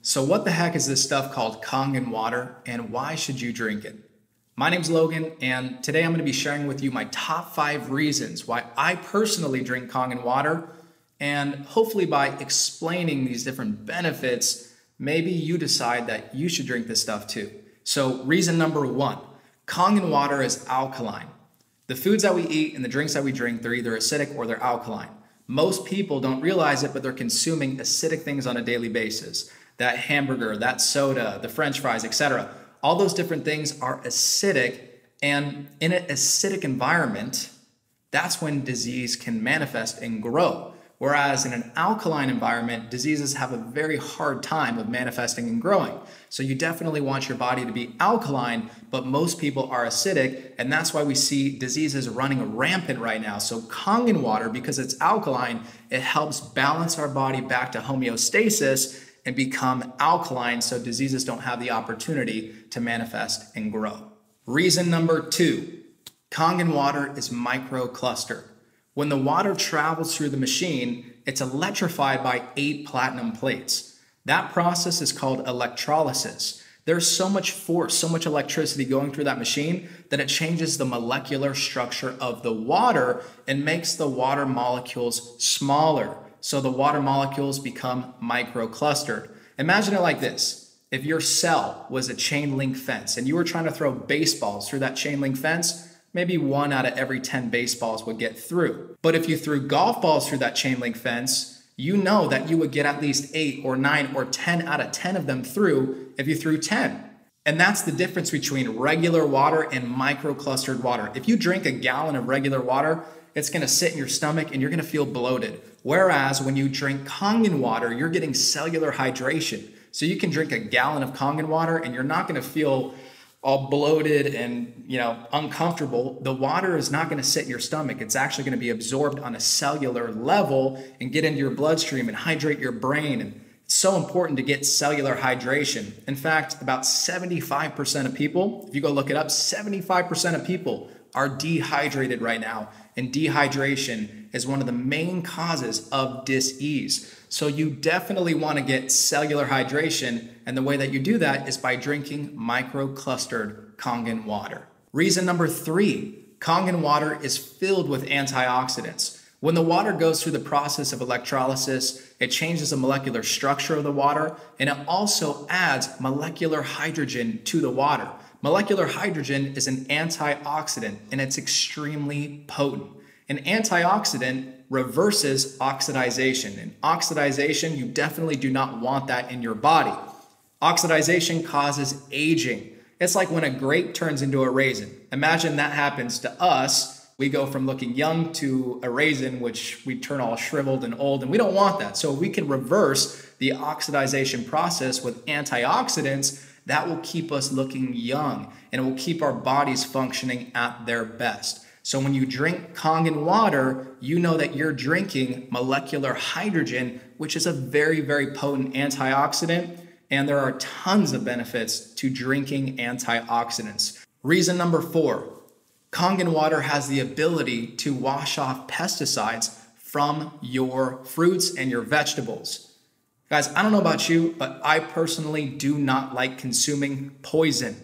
So what the heck is this stuff called Kangen Water, and why should you drink it? My name's Logan, and today I'm going to be sharing with you my top 5 reasons why I personally drink Kangen Water, and hopefully by explaining these different benefits, maybe you decide that you should drink this stuff too. So reason number 1, Kangen Water is alkaline. The foods that we eat and the drinks that we drink, they're either acidic or they're alkaline. Most people don't realize it, but they're consuming acidic things on a daily basis. That hamburger, that soda, the French fries, etc. All those different things are acidic, and in an acidic environment, that's when disease can manifest and grow. Whereas in an alkaline environment, diseases have a very hard time of manifesting and growing. So you definitely want your body to be alkaline, but most people are acidic, and that's why we see diseases running rampant right now. So Kangen Water, because it's alkaline, it helps balance our body back to homeostasis and become alkaline so diseases don't have the opportunity to manifest and grow. Reason number 2, Kangen Water is microcluster. When the water travels through the machine, it's electrified by 8 platinum plates. That process is called electrolysis. There's so much force, so much electricity going through that machine that it changes the molecular structure of the water and makes the water molecules smaller. So the water molecules become microclustered. Imagine it like this. If your cell was a chain link fence and you were trying to throw baseballs through that chain link fence, maybe 1 out of every 10 baseballs would get through. But if you threw golf balls through that chain link fence, you know that you would get at least 8 or 9 or 10 out of 10 of them through if you threw 10. And that's the difference between regular water and microclustered water. If you drink a gallon of regular water, it's going to sit in your stomach and you're going to feel bloated. Whereas when you drink Kangen Water, you're getting cellular hydration. So you can drink a gallon of Kangen Water and you're not going to feel all bloated and uncomfortable. The water is not going to sit in your stomach. It's actually going to be absorbed on a cellular level and get into your bloodstream and hydrate your brain. And it's so important to get cellular hydration. In fact, about 75% of people, if you go look it up, 75% of people are dehydrated right now. And dehydration is one of the main causes of dis-ease. So you definitely want to get cellular hydration, and the way that you do that is by drinking microclustered Kangen Water. Reason number 3, Kangen Water is filled with antioxidants. When the water goes through the process of electrolysis, it changes the molecular structure of the water, and it also adds molecular hydrogen to the water. Molecular hydrogen is an antioxidant, and it's extremely potent. An antioxidant reverses oxidization. And oxidization, you definitely do not want that in your body. Oxidization causes aging. It's like when a grape turns into a raisin. Imagine that happens to us. We go from looking young to a raisin, which we turn all shriveled and old, and we don't want that. So we can reverse the oxidization process with antioxidants. That will keep us looking young, and it will keep our bodies functioning at their best. So when you drink Kangen Water, you know that you're drinking molecular hydrogen, which is a very, very potent antioxidant, and there are tons of benefits to drinking antioxidants. Reason number 4, Kangen Water has the ability to wash off pesticides from your fruits and your vegetables. Guys, I don't know about you, but I personally do not like consuming poison.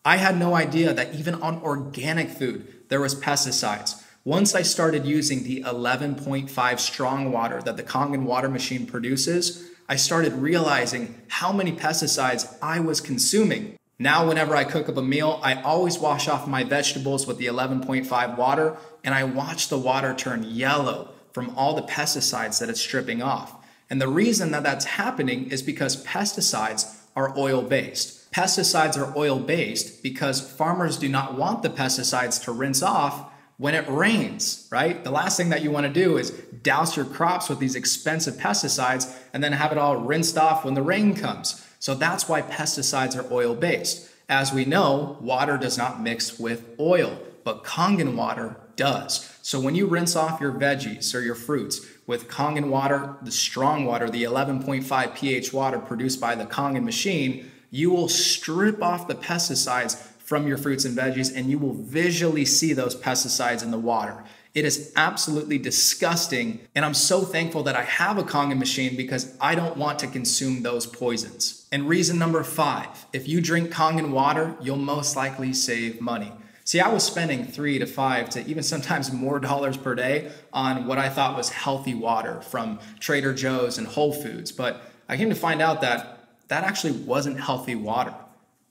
I had no idea that even on organic food, there was pesticides. Once I started using the 11.5 strong water that the Kangen Water machine produces, I started realizing how many pesticides I was consuming. Now, whenever I cook up a meal, I always wash off my vegetables with the 11.5 water, and I watch the water turn yellow from all the pesticides that it's stripping off. And the reason that that's happening is because pesticides are oil-based. Pesticides are oil-based because farmers do not want the pesticides to rinse off when it rains, right? The last thing that you want to do is douse your crops with these expensive pesticides and then have it all rinsed off when the rain comes. So that's why pesticides are oil-based. As we know, water does not mix with oil, but Kangen Water does. So when you rinse off your veggies or your fruits with Kangen Water, the strong water, the 11.5 pH water produced by the Kangen machine, you will strip off the pesticides from your fruits and veggies, and you will visually see those pesticides in the water. It is absolutely disgusting, and I'm so thankful that I have a Kangen machine because I don't want to consume those poisons. And reason number 5, if you drink Kangen water, you'll most likely save money. See, I was spending $3 to $5 to even sometimes more dollars per day on what I thought was healthy water from Trader Joe's and Whole Foods, but I came to find out that that actually wasn't healthy water.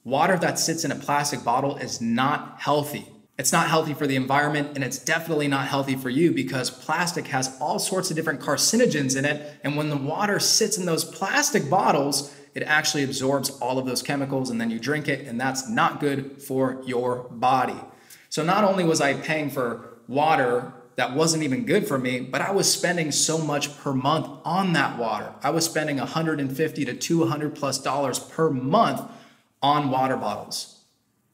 Water that sits in a plastic bottle is not healthy. It's not healthy for the environment, and it's definitely not healthy for you because plastic has all sorts of different carcinogens in it. And when the water sits in those plastic bottles, it actually absorbs all of those chemicals, and then you drink it, and that's not good for your body. So not only was I paying for water that wasn't even good for me, but I was spending so much per month on that water. I was spending $150 to $200+ per month on water bottles.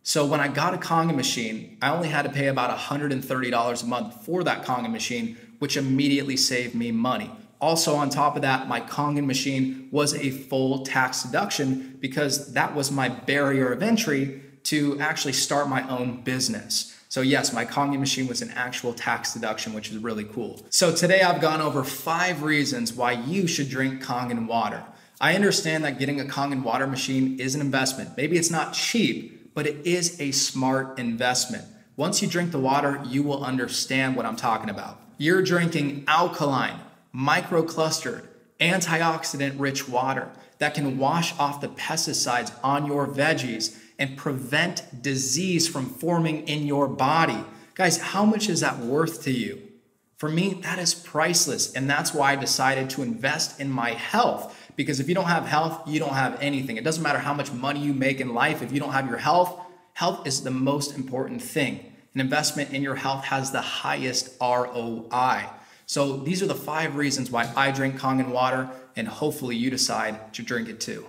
So when I got a Kangen machine, I only had to pay about $130 a month for that Kangen machine, which immediately saved me money. Also on top of that, my Kangen machine was a full tax deduction because that was my barrier of entry to actually start my own business. So yes, my Kangen machine was an actual tax deduction, which is really cool. So today I've gone over 5 reasons why you should drink Kangen water. I understand that getting a Kangen water machine is an investment. Maybe it's not cheap, but it is a smart investment. Once you drink the water, you will understand what I'm talking about. You're drinking alkaline, microclustered, antioxidant-rich water that can wash off the pesticides on your veggies and prevent disease from forming in your body. Guys, how much is that worth to you? For me, that is priceless, and that's why I decided to invest in my health. Because if you don't have health, you don't have anything. It doesn't matter how much money you make in life. If you don't have your health, health is the most important thing. An investment in your health has the highest ROI. So these are the 5 reasons why I drink Kangen water, and hopefully you decide to drink it too.